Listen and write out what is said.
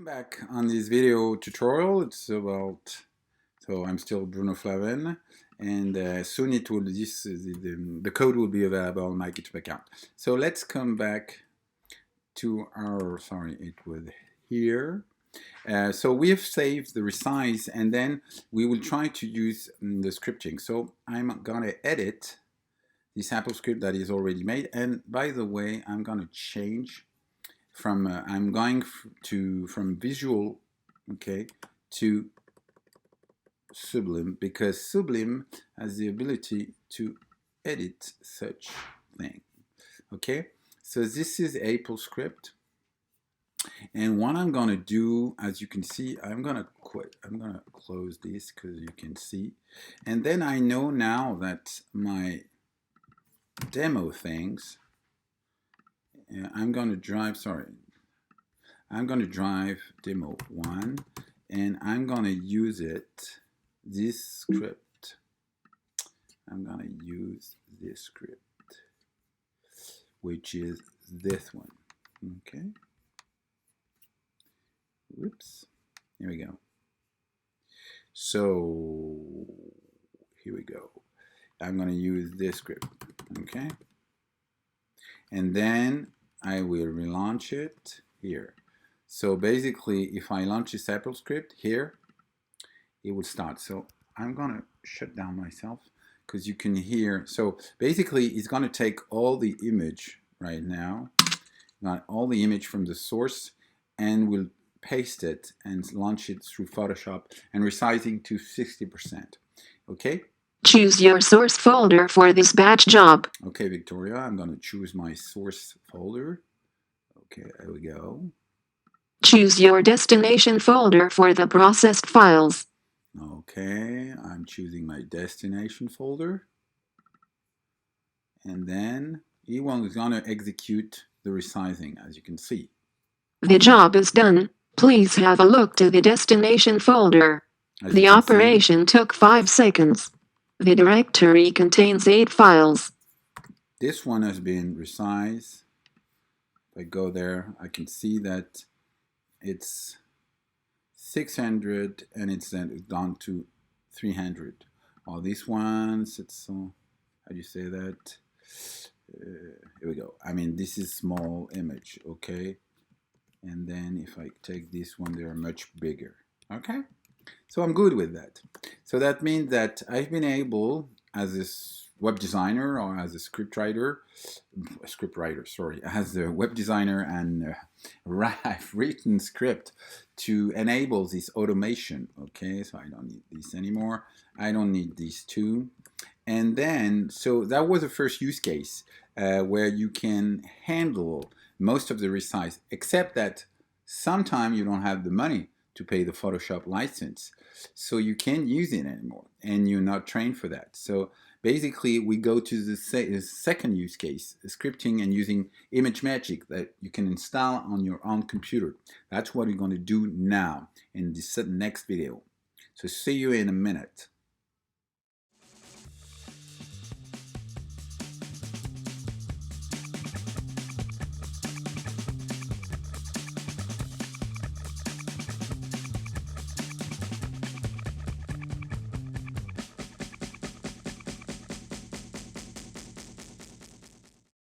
Back on this video tutorial. It's about, so I'm still Bruno Flaven, and soon it will, the code will be available on my GitHub account. So let's come back to our, sorry, it was here. So we have saved the resize, and then we will try to use the scripting. So I'm gonna edit this AppleScript that is already made, and by the way, I'm gonna change from I'm going from visual, okay, to Sublime, because Sublime has the ability to edit such thing. Okay, so this is AppleScript, and what I'm gonna do, as you can see, I'm gonna close this because you can see, and then I know now that my demo things, I'm going to drive demo 1, and I'm going to use it, this script. I'm going to use this script, which is this one. Okay. Whoops. Here we go. So here we go. I'm going to use this script. Okay. And then I will relaunch it here. So basically, if I launch this AppleScript here, it will start. So I'm gonna shut down myself because you can hear. So basically, it's gonna take all the image right now, not all the image from the source, and we'll paste it and launch it through Photoshop and resizing to 60%. Okay. Choose your source folder for this batch job. Okay, Victoria, I'm going to choose my source folder. Okay, there we go. Choose your destination folder for the processed files. Okay, I'm choosing my destination folder. And then E1 is going to execute the resizing, as you can see. The job is done. Please have a look to the destination folder. The operation took 5 seconds. The directory contains 8 files. This one has been resized. If I go there, I can see that it's 600 and it's then down to 300. All these ones, it's, how do you say that? Here we go. I mean, this is small image, okay? And then if I take this one, they're much bigger, okay? So I'm good with that. So that means that I've been able, as a web designer or as a as a web designer, and I've written script to enable this automation. Okay, so I don't need this anymore. I don't need these two. And then, so that was the first use case where you can handle most of the resize, except that sometimes you don't have the money to pay the Photoshop license, so you can't use it anymore, and you're not trained for that. So basically, we go to the second use case, scripting and using Imagemagick that you can install on your own computer. That's what we're going to do now in this next video. So see you in a minute.